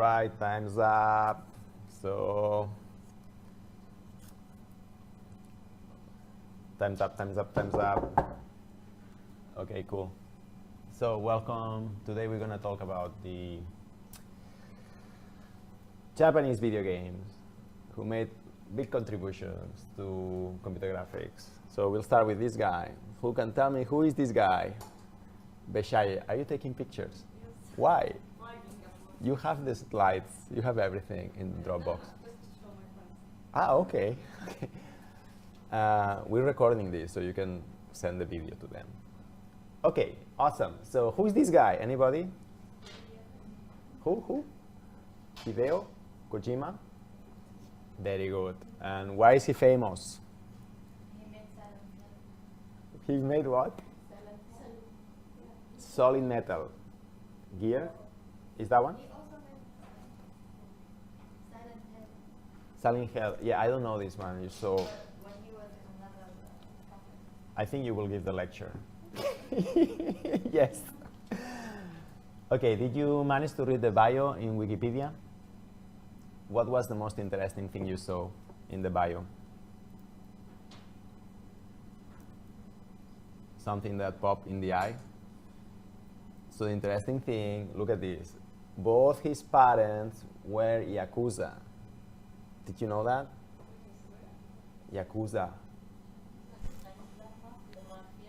right, time's up. So, time's up, time's up, time's up. Okay, cool. So, welcome. Today we're going to talk about the Japanese video games who made big contributions to computer graphics. So, we'll start with this guy. Who can tell me who is this guy? Beshaye, are you taking pictures? Yes. Why? You have the slides, you have everything in Dropbox. Just to show my friends. Ah, okay. We're recording this, so you can send the video to them. Okay, awesome. So who is this guy? Anybody? Who? Hideo Kojima? Very good. And why is he famous? He made Silent Hill. He made what? Silent Hill. Solid Metal Gear? Is that one? He also made Silent Hill. Silent Hill. Yeah, I don't know this one. So But when he was in another company. I think you will give the lecture. Yes. Okay, did you manage to read the bio in Wikipedia? What was the most interesting thing you saw in the bio? Something that popped in the eye? So the interesting thing, look at this. Both his parents were Yakuza. Did you know that? Yakuza.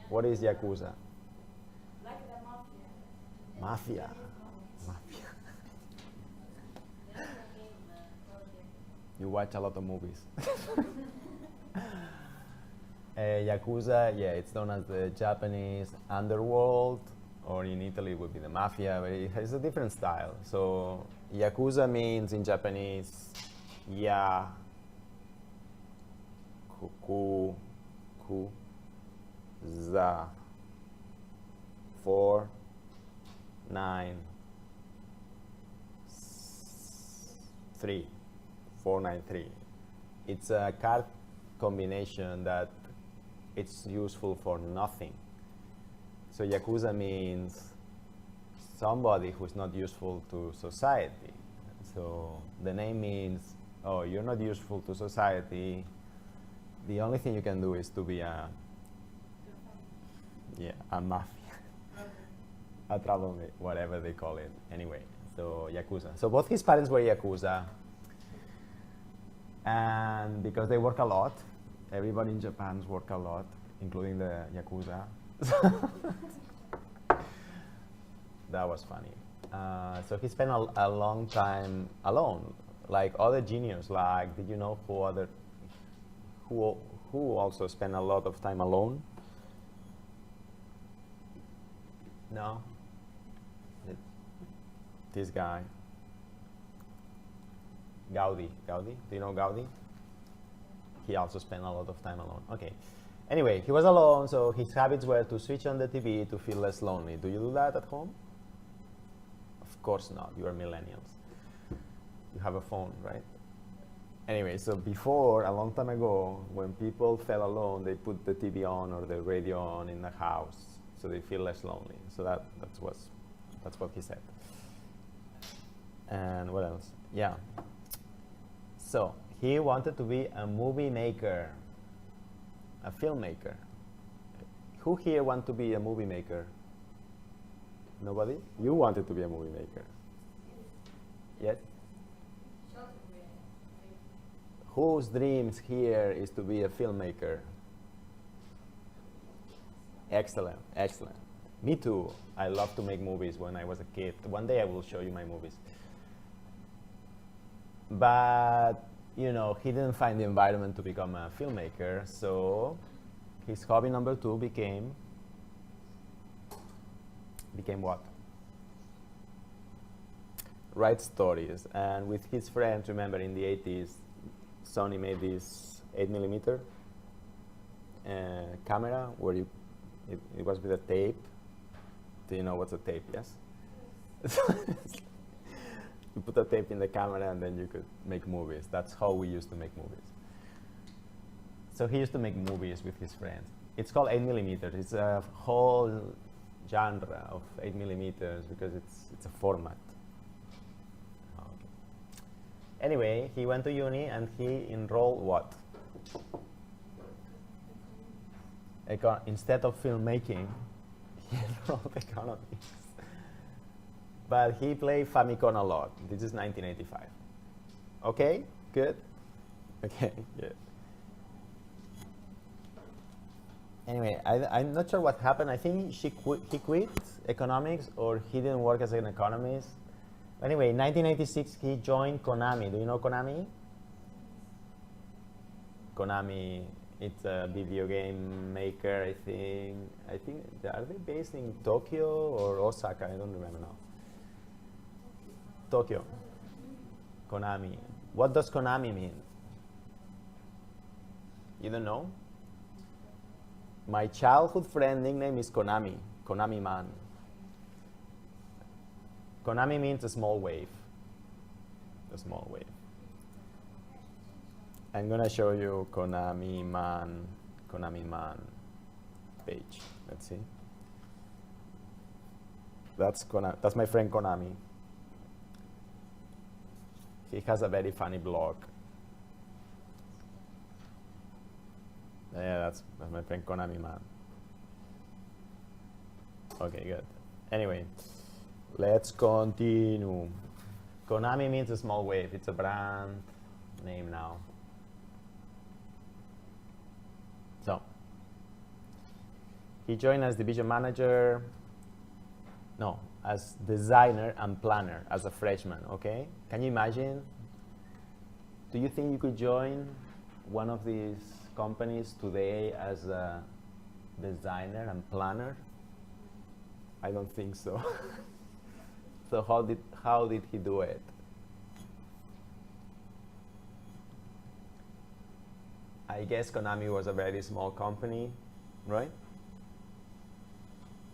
What is Yakuza? Like the mafia. Mafia. Mafia. You watch a lot of movies. Yakuza, yeah, it's known as the Japanese underworld, or in Italy it would be the mafia, but it has a different style. So Yakuza means in Japanese, ya, ku, za, 4, 9, 3, 493. It's a card combination that it's useful for nothing. So Yakuza means somebody who's not useful to society. So the name means, oh, you're not useful to society. The only thing you can do is to be a mafia, a troublemaker, whatever they call it. Anyway, so Yakuza. So both his parents were Yakuza. And because they work a lot, everybody in Japan work a lot, including the Yakuza. That was funny. So he spent a long time alone, like other geniuses. Like, did you know who also spent a lot of time alone? No? This guy. Gaudi. Do you know Gaudi? He also spent a lot of time alone. Okay. Anyway, he was alone, so his habits were to switch on the TV to feel less lonely. Do you do that at home? Of course not. You are millennials. You have a phone, right? Anyway, so before, a long time ago, when people felt alone, they put the TV on or the radio on in the house, so they feel less lonely. So that's what he said. And what else? Yeah. So he wanted to be a movie maker, a filmmaker. Who here want to be a movie maker? Nobody? You wanted to be a movie maker. Yes? Whose dreams here is to be a filmmaker? Excellent, excellent. Me too. I loved to make movies when I was a kid. One day I will show you my movies. But, you know, he didn't find the environment to become a filmmaker, so his hobby number 2 became what? Write stories. And with his friends, remember in the 80s, Sony made this 8mm camera where it was with a tape. Do you know what's a tape? Yes? You put a tape in the camera and then you could make movies. That's how we used to make movies. So he used to make movies with his friends. It's called 8mm. It's a whole genre of 8mm because it's a format. Okay. Anyway, he went to uni and he enrolled what? Instead of filmmaking, he enrolled economics. But he played Famicom a lot. This is 1985. Okay, good. Okay, good. Anyway, I'm not sure what happened. I think he quit economics, or he didn't work as an economist. Anyway, in 1986, he joined Konami. Do you know Konami? Konami, it's a video game maker, I think. Are they based in Tokyo or Osaka? I don't remember now. Tokyo. Konami. What does Konami mean? You don't know? My childhood friend nickname is Konami. Konami man. Konami means a small wave. A small wave. I'm gonna show you Konami man page. Let's see. That's my friend Konami. He has a very funny blog. Yeah, that's my friend Konami man. Okay, good. Anyway, let's continue. Konami means a small wave. It's a brand name now. So, he joined as division manager. No, as designer and planner as a freshman, okay? Can you imagine? Do you think you could join one of these companies today as a designer and planner? I don't think so. So how did he do it? I guess Konami was a very small company, right?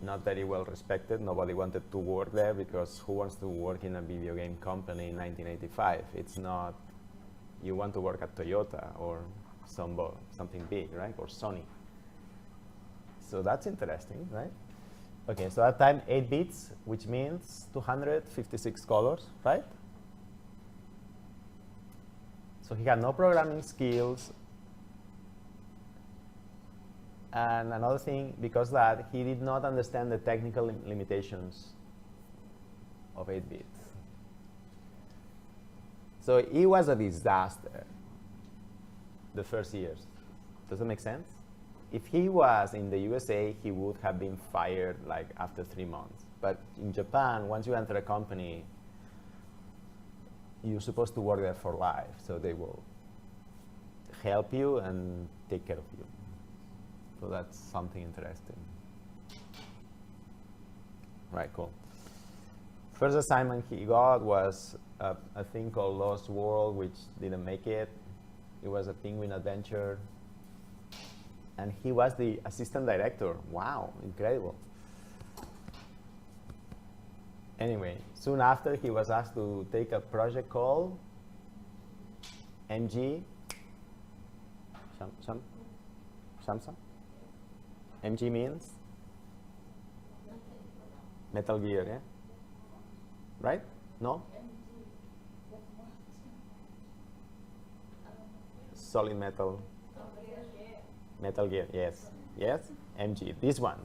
Not very well respected. Nobody wanted to work there, because who wants to work in a video game company in 1985? It's not, you want to work at Toyota or something big, right? Or Sony. So that's interesting, right? Okay, so at that time, 8 bits, which means 256 colors, right? So he had no programming skills. And another thing, because that, he did not understand the technical limitations of 8 bits. So it was a disaster the first years. Does that make sense? If he was in the USA, he would have been fired like after 3 months. But in Japan, once you enter a company, you're supposed to work there for life. So they will help you and take care of you. So that's something interesting. Right, cool. First assignment he got was a thing called Lost World, which didn't make it. It was a penguin adventure. And he was the assistant director. Wow, incredible. Anyway, soon after, he was asked to take a project called MG. Samsung? MG means? Metal Gear, yeah? Right? No? Solid Metal. Metal Gear, yes. Yes? MG. This one.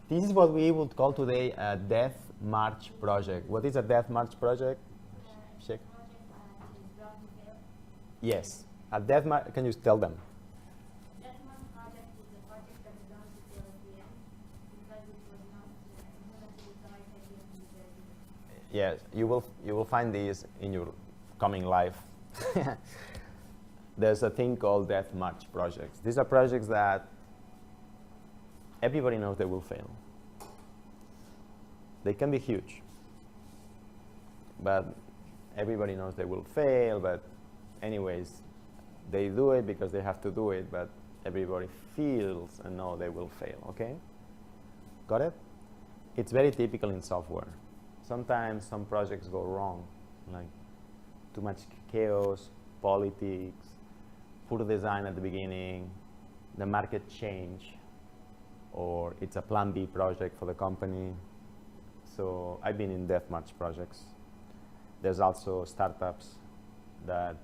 This is what we would call today a Death March project. What is a Death March project? Check. Yes. A Death March, can you tell them? Death March project is a project that is going to fail at the end because it was not implemented with the right idea from the very beginning. Yes, you will find these in your coming life. There's a thing called Death March projects. These are projects that everybody knows they will fail. They can be huge, but everybody knows they will fail, but anyways, they do it because they have to do it, but everybody feels and know they will fail, okay? Got it? It's very typical in software. Sometimes some projects go wrong, like too much chaos, politics, poor design at the beginning, the market change, or it's a plan B project for the company. So I've been in Death March projects. There's also startups that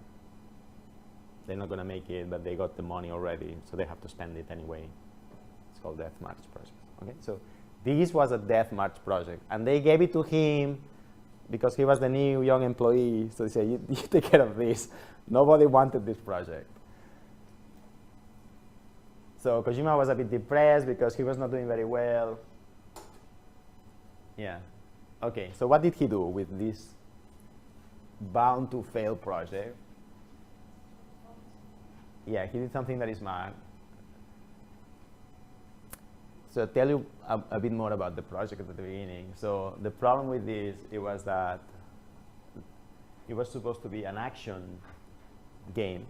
they're not going to make it, but they got the money already, so they have to spend it anyway. It's called Death March project. Okay, so this was a Death March project, and they gave it to him because he was the new young employee. So they said, you take care of this. Nobody wanted this project. So Kojima was a bit depressed because he was not doing very well. Yeah. Okay, so what did he do with this bound to fail project? Yeah, he did something very smart. So I'll tell you a bit more about the project at the beginning. So the problem with this, it was that it was supposed to be an action game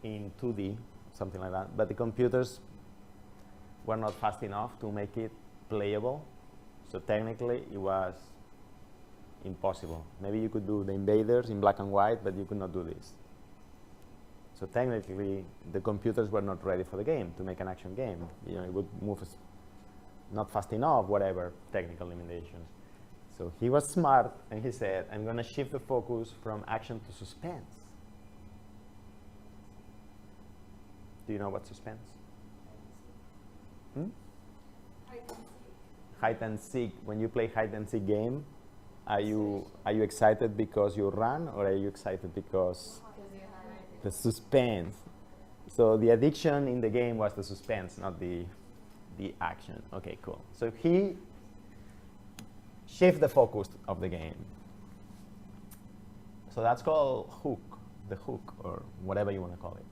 in 2D, something like that, but the computers were not fast enough to make it playable. So technically, it was impossible. Maybe you could do the invaders in black and white, but you could not do this. So technically, the computers were not ready for the game, to make an action game. You know, it would move not fast enough, whatever, technical limitations. So he was smart, and he said, I'm going to shift the focus from action to suspense. Do you know what suspense? Hmm? Hide and seek. When you play hide and seek game, are you excited because you run, or are you excited because the suspense? So the addiction in the game was the suspense, not the action. Okay, cool. So he shifted the focus of the game. So that's called hook, the hook, or whatever you want to call it.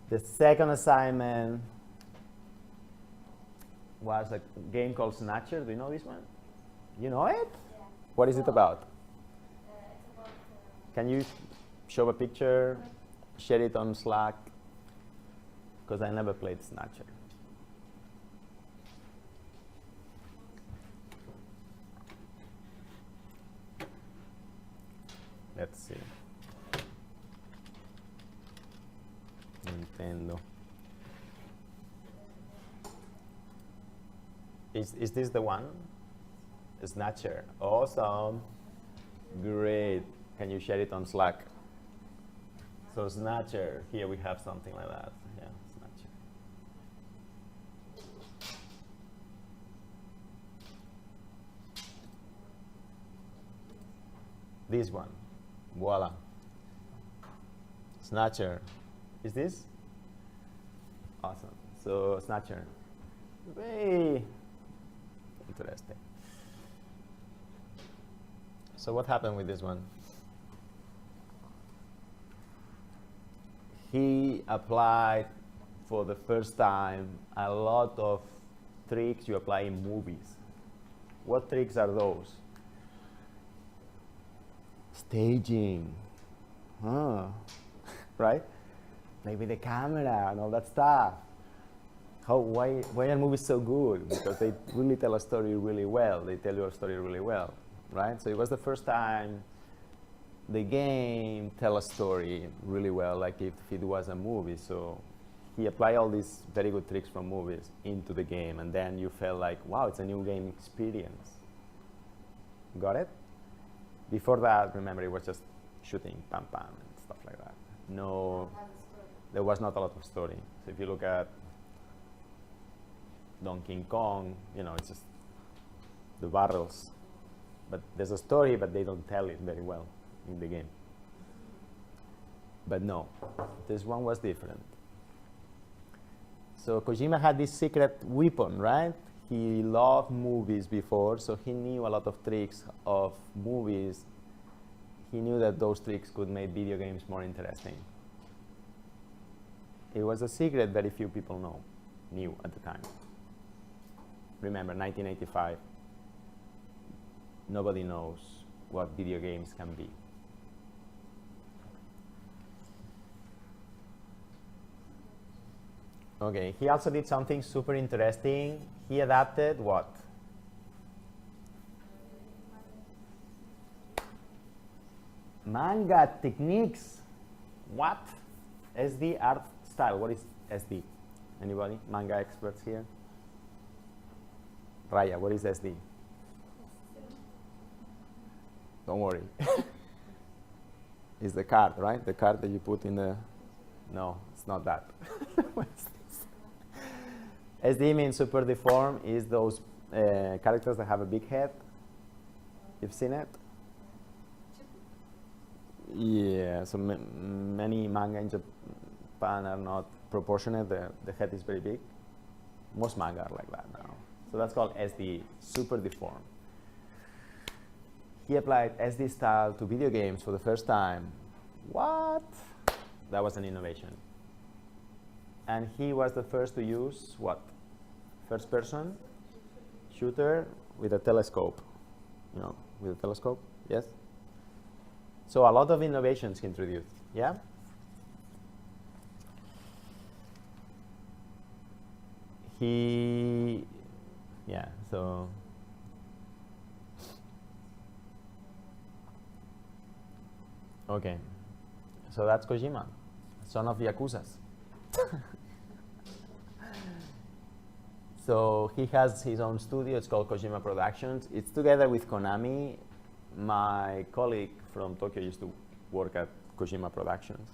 The second assignment was a game called Snatcher. Do you know this one? You know it? Yeah. What is it about? It's about Can you show a picture, share it on Slack? Because I never played Snatcher. Let's see. Nintendo. Is this the one? Snatcher. Awesome. Great. Can you share it on Slack? So Snatcher, here we have something like that. Yeah, Snatcher. This one. Voila. Snatcher. Is this? Awesome. So Snatcher. Very interesting. So what happened with this one? He applied for the first time a lot of tricks you apply in movies. What tricks are those? Staging. Right? Play with the camera and all that stuff. Why are movies so good? Because they really tell a story really well. They tell you a story really well, right? So it was the first time the game tell a story really well, like if it was a movie. So he applied all these very good tricks from movies into the game, and then you felt like, wow, it's a new game experience. Got it? Before that, remember, it was just shooting, pam, pam, and stuff like that. No, there was not a lot of story. So if you look at Donkey Kong, you know, it's just the barrels. But there's a story, but they don't tell it very well in the game. But no, this one was different. So Kojima had this secret weapon, right? He loved movies before, so he knew a lot of tricks of movies. He knew that those tricks could make video games more interesting. It was a secret very few people knew at the time. Remember, 1985. Nobody knows what video games can be. Okay, he also did something super interesting. He adapted what? Manga techniques. What? SD art style. What is SD? Anybody? Manga experts here? Raya, what is SD? Don't worry. It's the card, right? The card that you put in the... No, it's not that. SD means super deformed, is those characters that have a big head. You've seen it? Yeah, so many manga in Japan are not proportionate. The head is very big. Most manga are like that now. So that's called SD, super deformed. He applied SD style to video games for the first time. What? That was an innovation. And he was the first to use what? First person shooter with a telescope. You know, with a telescope, yes? So a lot of innovations he introduced, yeah? Yeah, so. Okay, so that's Kojima, son of Yakuzas. So he has his own studio, it's called Kojima Productions. It's together with Konami. My colleague from Tokyo used to work at Kojima Productions.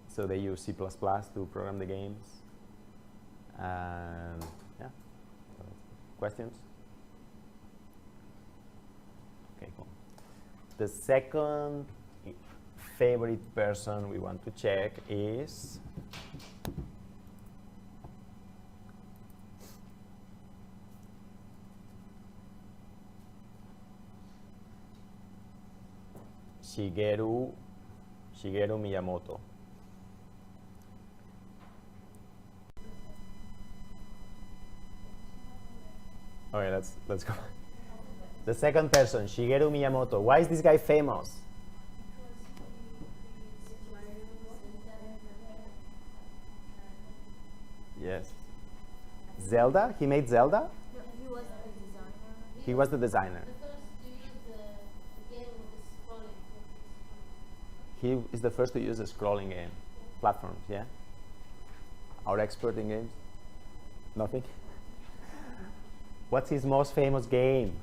So they use C++ to program the games. And yeah, questions? Okay, cool. The second favorite person we want to check is Shigeru Miyamoto. Okay, let's go. The second person, Shigeru Miyamoto. Why is this guy famous? Yes. Zelda? He made Zelda? No, he was the designer. He was the designer. The first to use the game with the scrolling. He is the first to use a scrolling game. Platforms, yeah? Our expert in games? Nothing? What's his most famous game?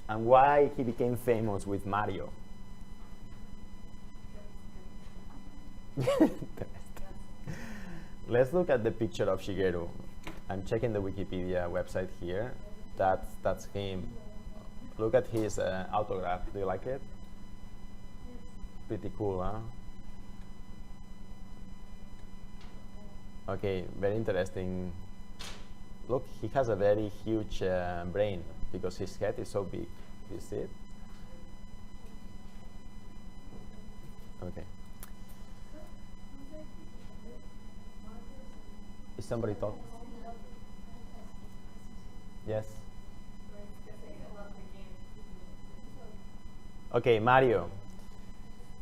And why he became famous with Mario? Let's look at the picture of Shigeru. I'm checking the Wikipedia website here. That's him. Look at his autograph. Do you like it? Pretty cool, huh? Okay, very interesting. Look, he has a very huge brain because his head is so big. You see it? Okay. Is somebody talking? Yes? Okay, Mario.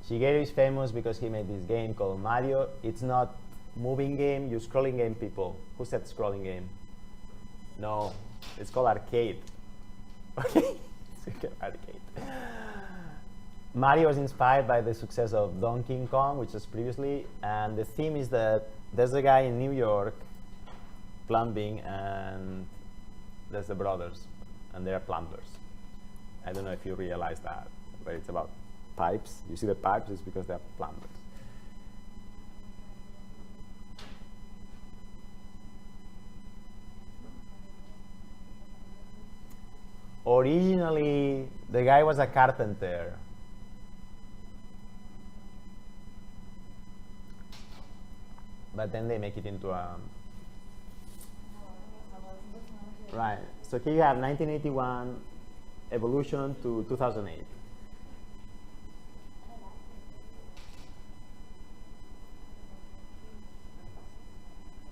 Shigeru is famous because he made this game called Mario. It's not moving game, you scrolling game people. Who said scrolling game? No, it's called arcade. Okay, it's arcade. Mario was inspired by the success of Donkey Kong, which was previously, and the theme is that there's a guy in New York plumbing, and there's the brothers, and they are plumbers. I don't know if you realize that, but it's about pipes. You see the pipes, it's because they're plumbers. Originally, the guy was a carpenter. But then they make it into a... Right. So here you have 1981 evolution to 2008.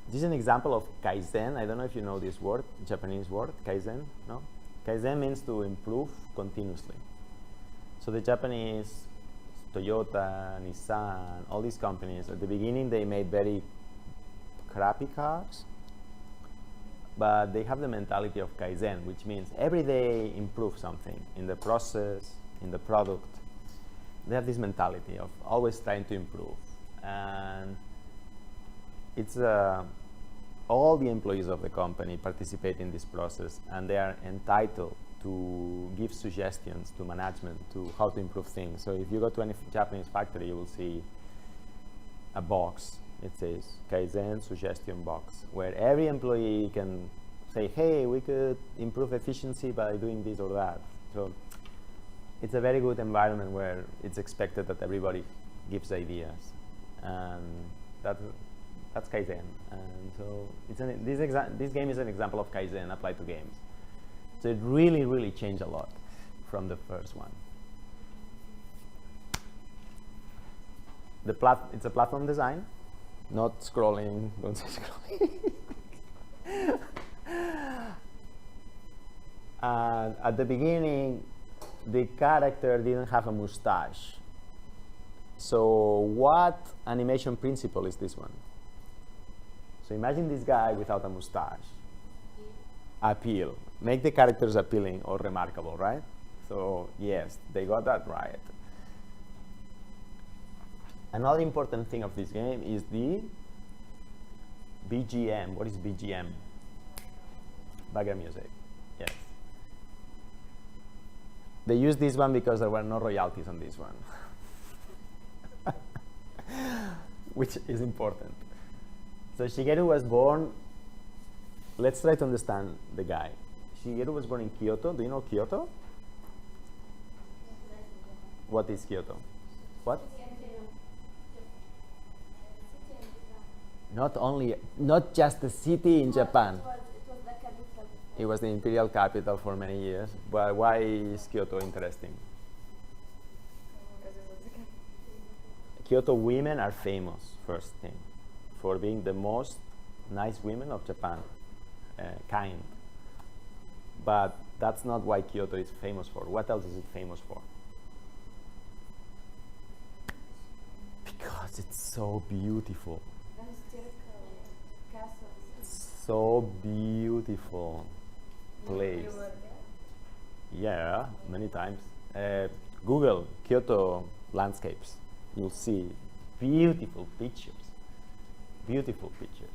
This is an example of Kaizen. I don't know if you know this word, Japanese word, Kaizen, no? Kaizen means to improve continuously. So the Japanese, Toyota, Nissan, all these companies, at the beginning they made very crappy cars, but they have the mentality of Kaizen, which means every day improve something in the process, in the product. They have this mentality of always trying to improve. And it's all the employees of the company participate in this process, and they are entitled to give suggestions to management to how to improve things. So if you go to any Japanese factory, you will see a box. It says Kaizen suggestion box, where every employee can say, hey, we could improve efficiency by doing this or that. So it's a very good environment where it's expected that everybody gives ideas. And that's Kaizen. And so this game is an example of Kaizen applied to games. So it really, really changed a lot from the first one. It's a platform design, not scrolling, don't say scrolling. And at the beginning, the character didn't have a mustache. So what animation principle is this one? So imagine this guy without a mustache. Appeal. Make the characters appealing or remarkable, right? So yes, they got that right. Another important thing of this game is the BGM. What is BGM? Background music. Yes. They used this one because there were no royalties on this one. Which is important. So Shigeru was born, let's try to understand the guy. Shigeru was born in Kyoto. Do you know Kyoto? What is Kyoto? What? Not just a city in Japan. It was the capital. It was the imperial capital for many years. But why is Kyoto interesting? Kyoto women are famous, first thing, for being the most nice women of Japan, kind. But that's not why Kyoto is famous for. What else is it famous for? Because it's so beautiful. So beautiful place. Yeah, many times. Google Kyoto landscapes. You'll see beautiful pictures. Beautiful pictures.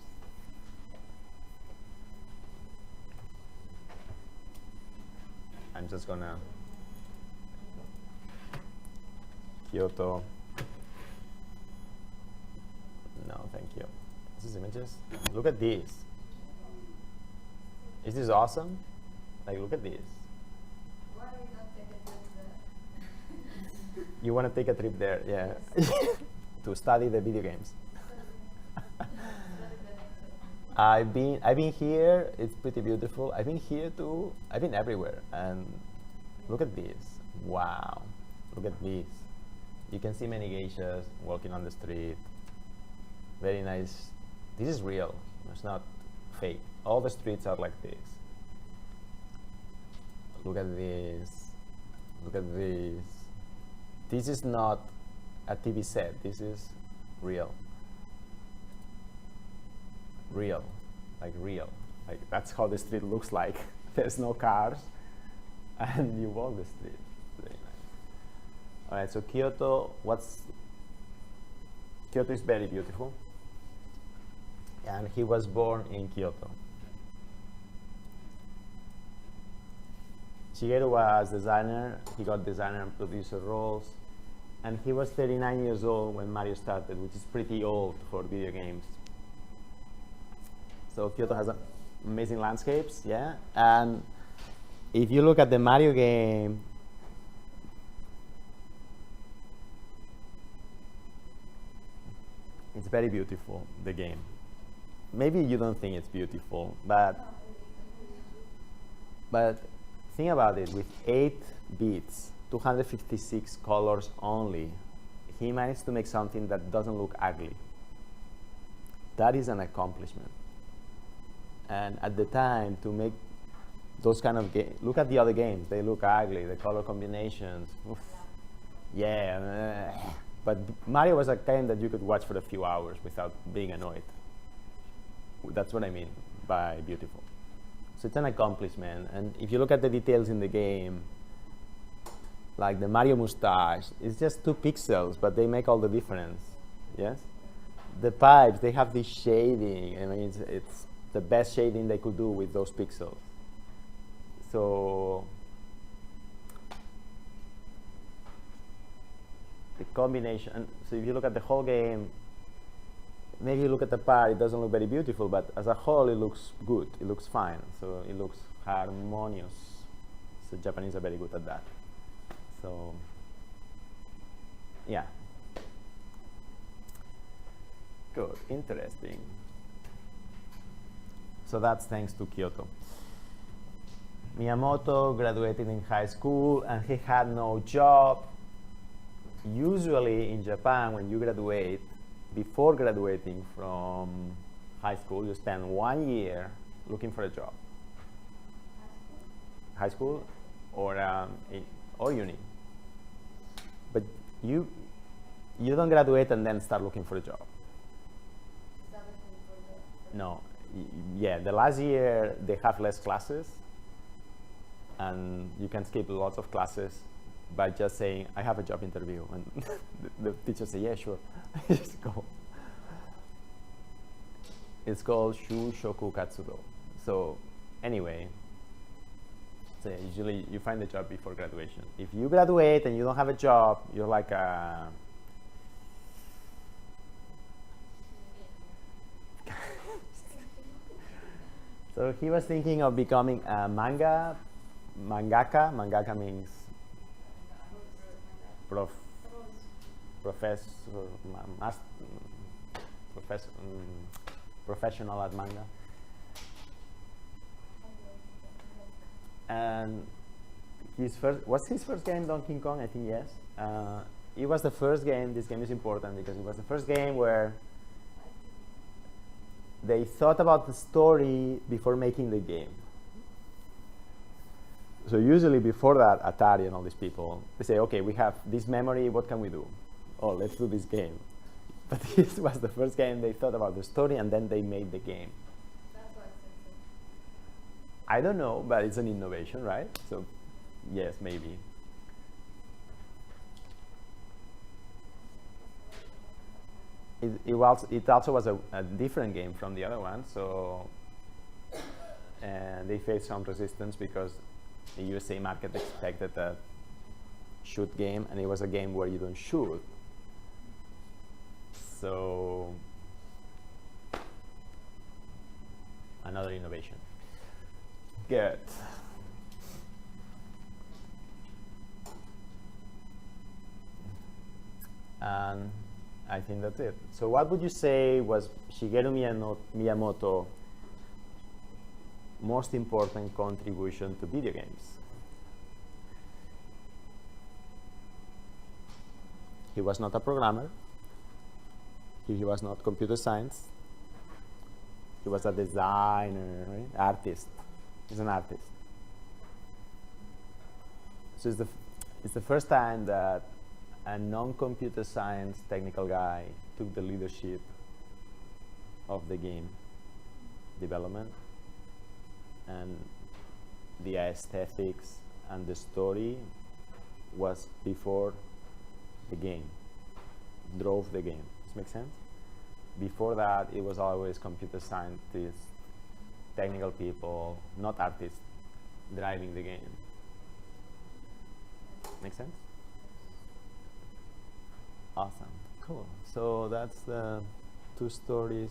I'm just gonna Kyoto. No, thank you. This is images. Look at this. Is this awesome? Like, look at this. Why do we not take a trip there? You want to take a trip there, yeah. To study the video games. I've been here. It's pretty beautiful. I've been here too. I've been everywhere. And look at this. Wow. Look at this. You can see many geishas walking on the street. Very nice. This is real. It's not fake. All the streets are like this. Look at this. Look at this. This is not a TV set. This is real. Real. Like real. Like that's how the street looks like. There's no cars. And you walk the street. Very nice. Alright, so Kyoto, Kyoto is very beautiful. And he was born in Kyoto. Shigeru was designer. He got designer and producer roles. And he was 39 years old when Mario started, which is pretty old for video games. So Kyoto has amazing landscapes, yeah? And if you look at the Mario game, it's very beautiful, the game. Maybe you don't think it's beautiful, but think about it. With 8 bits, 256 colors only, he managed to make something that doesn't look ugly. That is an accomplishment. And at the time, to make those kind of games, look at the other games. They look ugly, the color combinations. Oof. Yeah. But Mario was a game that you could watch for a few hours without being annoyed. That's what I mean by beautiful. So it's an accomplishment. And if you look at the details in the game, like the Mario mustache, it's just 2 pixels, but they make all the difference. Yes? The pipes, they have this shading. I mean, it's the best shading they could do with those pixels. So the combination. So if you look at the whole game, maybe you look at the part, it doesn't look very beautiful, but as a whole, it looks good. It looks fine. So it looks harmonious. So Japanese are very good at that. So yeah. Good, interesting. So that's thanks to Kyoto. Miyamoto graduated in high school and he had no job. Usually in Japan, when you graduate, before graduating from high school, you spend 1 year looking for a job. High school or uni. But you don't graduate and then start looking for a job. No, yeah, the last year they have less classes and you can skip lots of classes by just saying, I have a job interview, and the teacher say, yeah, sure, just go. It's called Shushoku Katsudo. So anyway, so usually you find a job before graduation. If you graduate and you don't have a job, you're like a So he was thinking of becoming a mangaka. Mangaka means professional at manga. And was his first game Donkey Kong? I think yes. It was the first game. This game is important because it was the first game where they thought about the story before making the game. So usually before that, Atari and all these people, they say, okay, we have this memory, what can we do? Oh, let's do this game. But this was the first game they thought about the story and then they made the game. That's why it's so. I don't know, but it's an innovation, right? So yes, maybe. It also was a different game from the other one, so they faced some resistance because the USA market expected a shoot game, and it was a game where you don't shoot. So another innovation. Good. And I think that's it. So what would you say was Shigeru Miyamoto most important contribution to video games? He was not a programmer. He was not computer science. He was a designer, right? Artist. He's an artist. So it's the first time that a non-computer science technical guy took the leadership of the game development, and the aesthetics and the story was before the game, drove the game. Does this make sense? Before that, it was always computer scientists, technical people, not artists, driving the game. Make sense? Awesome, cool. So that's the two stories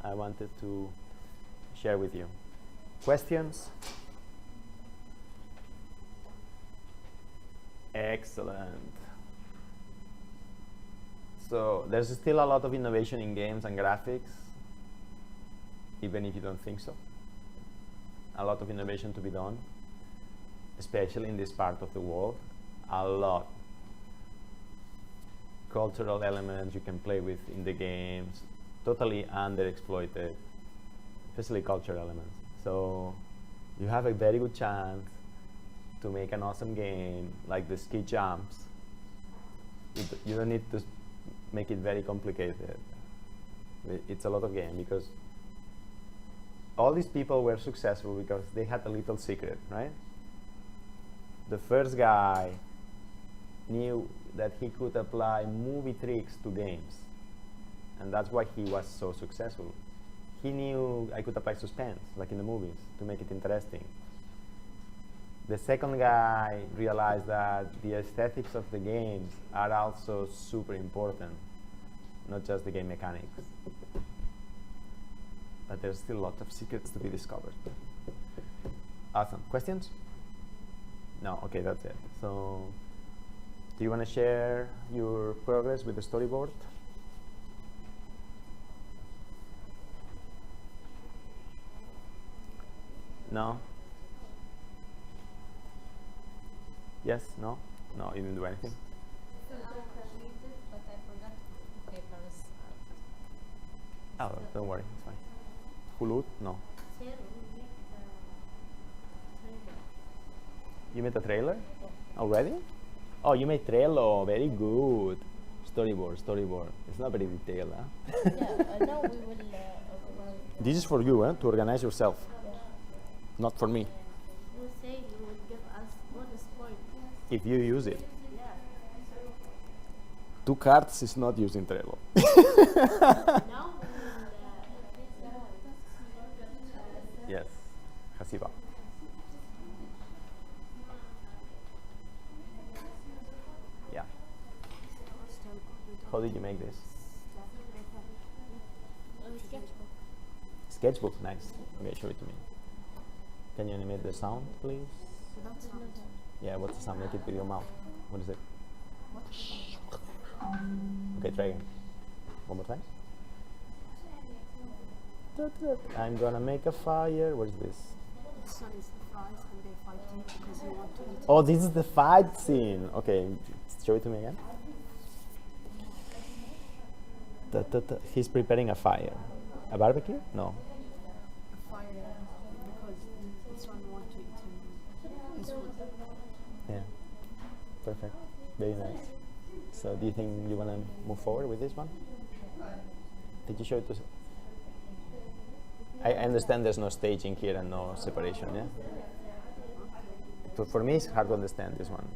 I wanted to share with you. Questions? Excellent. So there's still a lot of innovation in games and graphics, even if you don't think so. A lot of innovation to be done, especially in this part of the world. A lot. Cultural elements you can play with in the games, totally underexploited, especially cultural elements. So you have a very good chance to make an awesome game like the ski jumps. You don't need to make it very complicated. It's a lot of game because all these people were successful because they had a little secret, right? The first guy knew that he could apply movie tricks to games, and that's why he was so successful. He knew I could apply suspense, like in the movies, to make it interesting. The second guy realized that the aesthetics of the games are also super important, not just the game mechanics. But there's still a lot of secrets to be discovered. Awesome. Questions? No? Okay, that's it. So, do you want to share your progress with the storyboard? No? Yes? No? No, you didn't do anything? So I completed, but I forgot papers. Oh, don't worry, it's fine. Hulu? No. You made a trailer? Already? Oh, you made trailer. Very good. Storyboard. It's not very detailed, huh? Yeah, now we will. This is for you, to organize yourself. Not for me. You say you would give us bonus points. If you use it. Yeah. 2 cards is not using Trello. Now we will Yes. Hasiba. Yeah. How did you make this? Sketchbook. Sketchbook, nice. Okay, show it to me. Can you animate the sound, please? Yeah, what's the sound? Make it with your mouth. What is it? Okay, try again. One more time. I'm gonna make a fire. What is this? This one is the fries and they're fighting because you want to eat. Oh, this is the fight scene. Okay, show it to me again. He's preparing a fire. A barbecue? No. A fire because this one want to eat his food. Yeah. Perfect. Very nice. So, do you think you wanna move forward with this one? Did you show it to? I understand there's no staging here and no separation. Yeah. For me, it's hard to understand this one.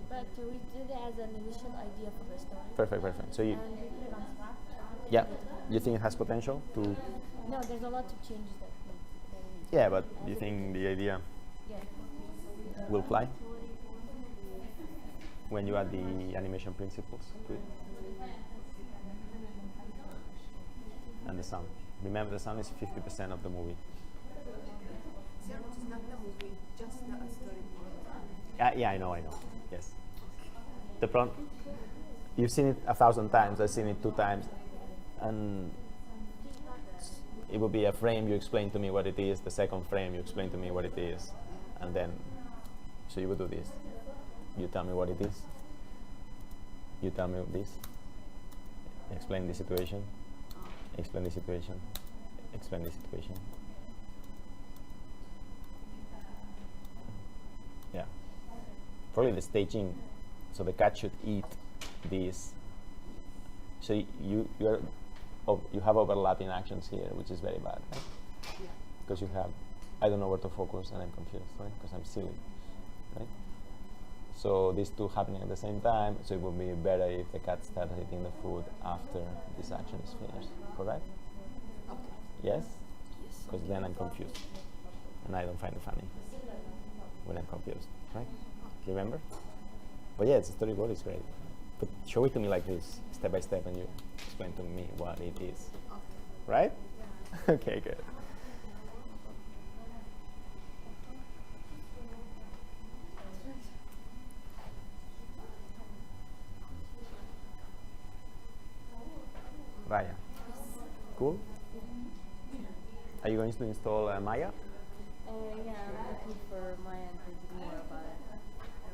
But we did it as an initial idea for the story. Perfect. So you, And we put it on Slack. yeah, you think it has potential to? No, there's a lot of changes that we. Yeah, but you think the idea Yeah. will fly when you add the animation principles to it and the sound. Remember, the sound is 50% of the movie. So it's not the movie, just the storyboard. Yeah, I know. Yes. The problem, you've seen it 1,000 times. I've seen it 2 times, and it will be a frame. You explain to me what it is. The second frame, you explain to me what it is, and then, so you will do this. You tell me what it is. You tell me this. Explain the situation. Explain the situation. Explain the situation. Yeah. Probably the staging. So the cat should eat this. So you have overlapping actions here, which is very bad, right? Yeah. Because you have, I don't know where to focus and I'm confused, right? Because I'm silly, right? So these two happening at the same time, so it would be better if the cat starts eating the food after this action is finished, correct? Okay. Yes? Yes. Because then I'm confused. And I don't find it funny when I'm confused, right? Remember? But yeah, the storyboard is great. But show it to me like this, step by step, and you explain to me what it is. Okay. Right? Okay, good. Raya. Cool? Are you going to install Maya? Yeah, I'm looking for Maya and read more about it.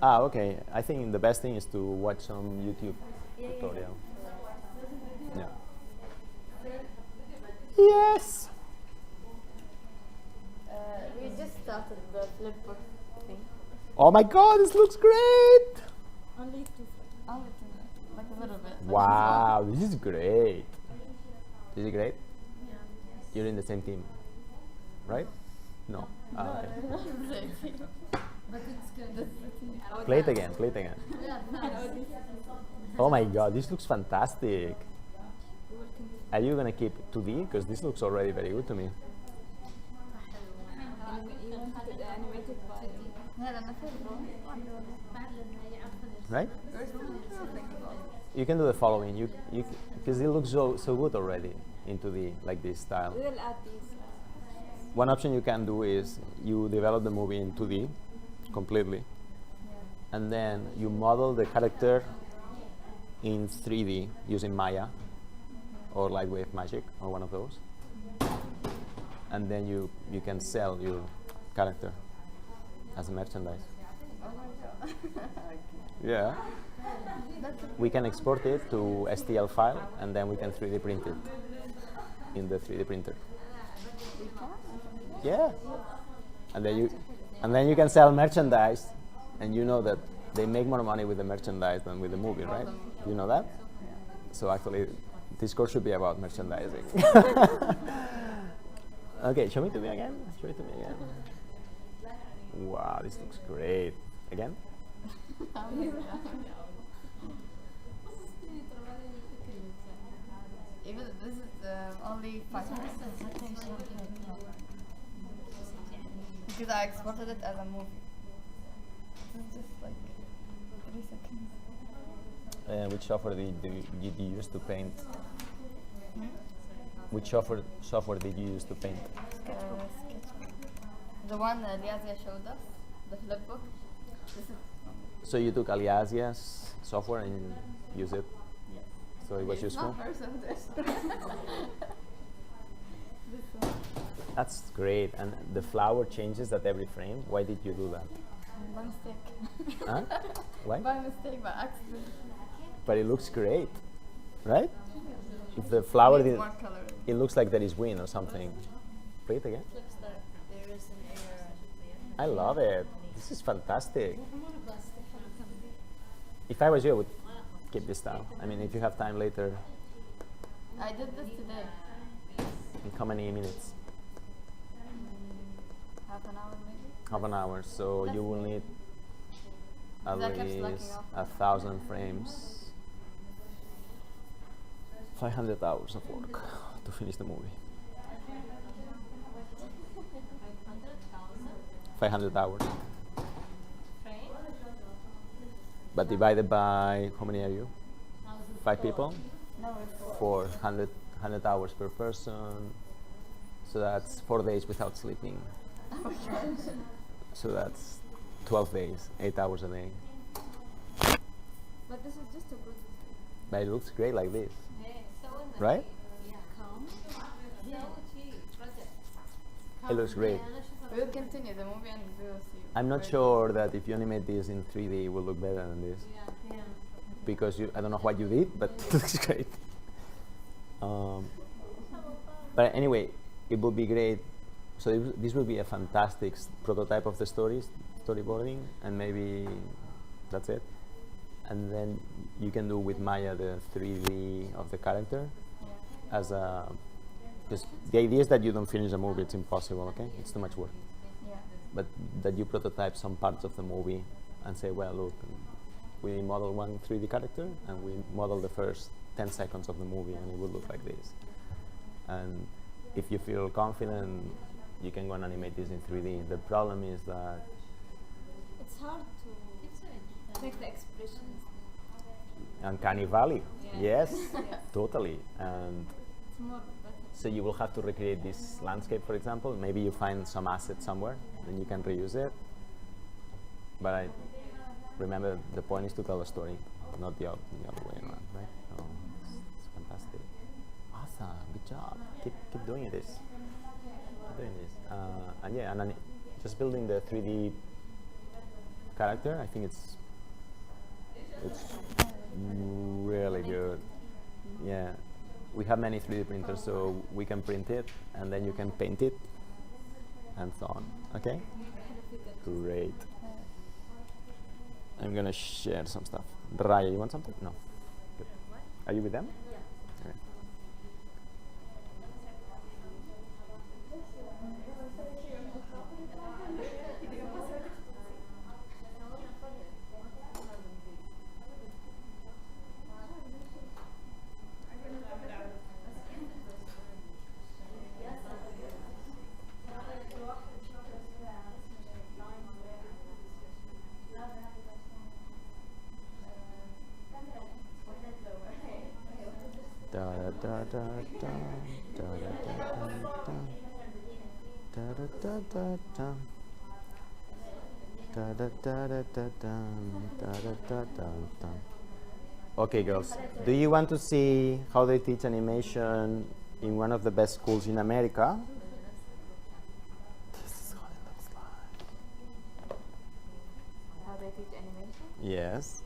Ah, okay. I think the best thing is to watch some YouTube Yeah. tutorial. Yeah. Yes! We just started the flipboard thing. Oh my god, this looks great! Only like a little bit. Wow, this is great. Is it great? You're in the same team, right? No. Ah, okay. But it's good. Play it again, play it again. Oh my god, this looks fantastic. Are you gonna keep 2D? Because this looks already very good to me. You want to animate it by لا لا أنا فاكرة. right? We're still thinking about it. You can do the following. Because it looks so good already into the like this style. We will add these. One option you can do is you develop the movie in 2D completely, and then you model the character in 3D using Maya or Lightwave Magic or one of those, and then you can sell your character as merchandise. Oh my god. Yeah. That's a We can export it to STL file, and then we can 3D print it in the 3D printer. we can. Yeah. And then you can sell merchandise, and you know that they make more money with the merchandise than with the movie, right? You know that? So actually, this course should be about merchandising. Okay, show it to me again. Show it to me again. Wow, this looks great. Again? Even this is only 5 minutes. Because I exported it as a movie. This is just like 3 seconds. Which software did you use to paint? Which software did you use to paint? Sketchbook. The one Liazia showed us, the flipbook. This is So you took Aliasia's software and used it. yes. So it was It's useful. not hers, so this. This one. That's great. And the flower changes at every frame. Why did you do that? By mistake. Huh? Why? By mistake, by accident. But it looks great, right? If the flower Needs did, more color. it looks like there is wind or something. Play it again. I love it. This is fantastic. If I was you, I would keep this style. I mean, if you have time later, I did this today. in how many minutes? Half an hour maybe. Half an hour. So you will need at Because I kept slacking least off. 1,000 frames. 500 hours of work to finish the movie. 500 hours. But divided by, how many are you? 5 people? No, it's 400 100 hours per person. So that's 4 days without sleeping. So that's 12 days, 8 hours a day. But this is just a prototype. But it looks great like this, right? It looks great. we will continue the movie and we will see. I'm not sure that if you animate this in 3D, it will look better than this. Because I don't know what you did, but it looks great. But anyway, it would be great. So this would be a fantastic prototype of the storyboarding, and maybe that's it. And then you can do with Maya the 3D of the character as a. Because the idea is that you don't finish the movie; it's impossible. Okay, it's too much work. Yeah. But that you prototype some parts of the movie and say, well, look, we model one 3D character and we model the first 10 seconds of the movie and it will look like this. And if you feel confident, you can go and animate this in 3D. The problem is that It's hard to make the expressions. Uncanny Valley, Yeah. yes, totally. And It's more better. so you will have to recreate this landscape, for example. Maybe you find some asset somewhere and you can reuse it. But I remember the point is to tell a story, not the other way around, right? So it's fantastic. Awesome, good job. Keep doing this. Keep doing this. And yeah, and then just building the 3D character, I think it's really good. Yeah. We have many 3D printers, so we can print it, and then you can paint it, and so on. Okay? Great. I'm gonna share some stuff. Raya, you want something? No. Good. Are you with them? Yeah. Okay. da da da da da da da da da da. Da, da, da, da, da, da, da, da, da, da. Okay, girls, do you want to see how they teach animation in one of the best schools in America? This is how it looks like. How they teach animation? Yes,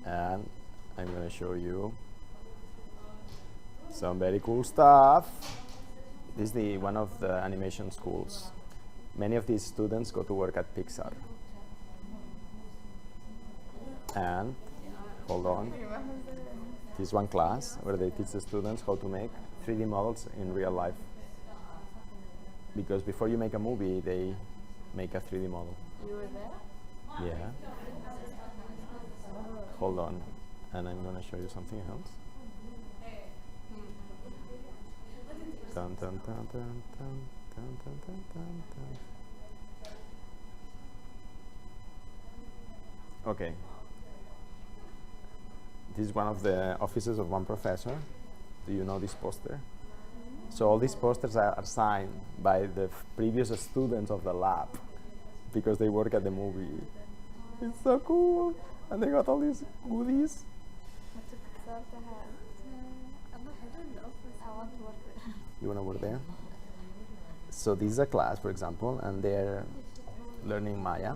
and I'm going to show you some very cool stuff. This is one of the animation schools. Many of these students go to work at Pixar. And, hold on, this one class where they teach the students how to make 3D models in real life. Because before you make a movie, they make a 3D model. You were there? Yeah. Hold on, and I'm going to show you something else. Dun, dun, dun, dun, dun, dun, dun, dun, dun, dun. Okay. This is one of the offices of one professor. Do you know this poster? So all these posters are signed by the previous students of the lab because they work at the movie. It's so cool. And they got all these goodies. What's it called to have? I don't know. I want to work there. You want to work there? So this is a class, for example, and they're learning Maya.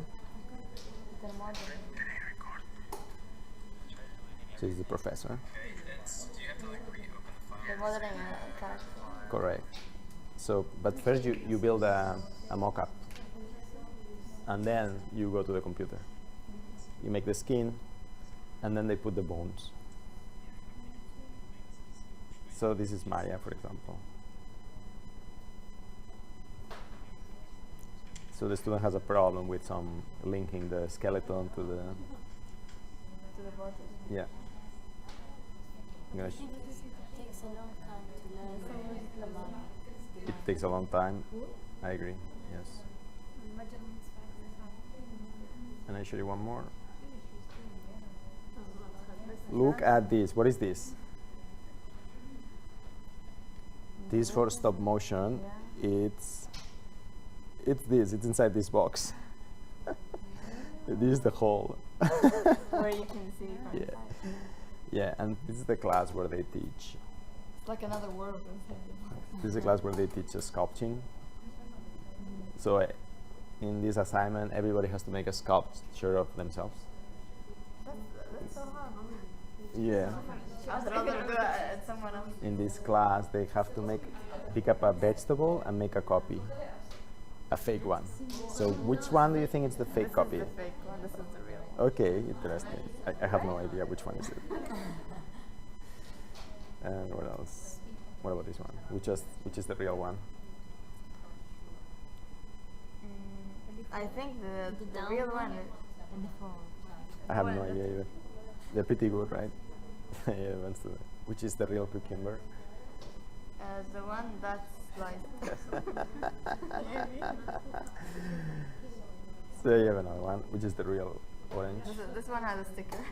They're modeling. So he's the professor. They're modeling a character. Correct. So, but first you build a mock-up, and then you go to the computer. You make the skin, and then they put the bones. So this is Maya, for example. So the student has a problem with some linking the skeleton to the body. yeah. I'm gonna Takes a long time to learn. it takes a long time. I agree. Yes. And I show you one more. Look at this. What is this? This for stop motion. It's this. It's inside this box. This is the hole. Where you can see from Yeah. inside. Yeah, and this is the class where they teach. It's like another world inside the box. This is a class where they teach sculpting. So in this assignment, everybody has to make a sculpture of themselves. That's so hard. Yeah. I'd rather do it at someone else. In this class, they have to pick up a vegetable and make a copy, a fake one. So which one do you think is the fake copy? This is the fake one. This is the real one. Okay, interesting. I have no idea which one is it. And what else? What about this one? Which is the real one? I think the real one is in the phone. I have no idea either. They're pretty good, right? Yeah, let's do that. Which is the real cucumber? The one that's sliced. So you have another one, which is the real orange. This one has a sticker.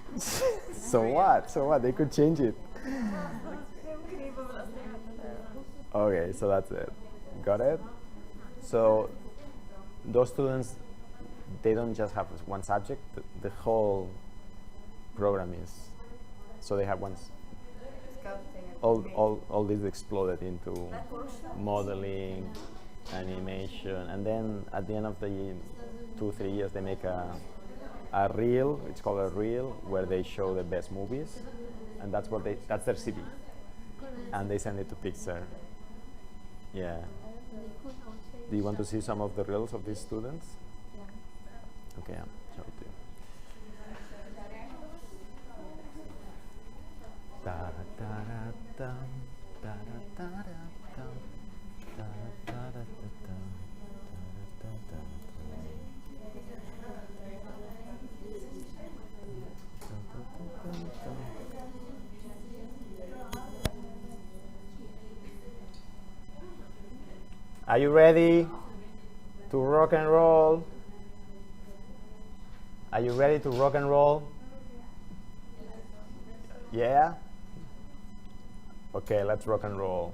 So what? So what? They could change it. Okay, so that's it. Got it? So those students, they don't just have one subject. The whole program is. So they have all these exploded into modeling, animation, and then at the end of the 2-3 years they make a reel. It's called a reel where they show the best movies, and that's their CV, and they send it to Pixar. Yeah. Do you want to see some of the reels of these students? Yeah. Okay, I'll show it to you. Da da da da da da da da da da da da da. Are you ready to rock and roll? Are you ready to rock and roll? Yeah? Okay, let's rock and roll.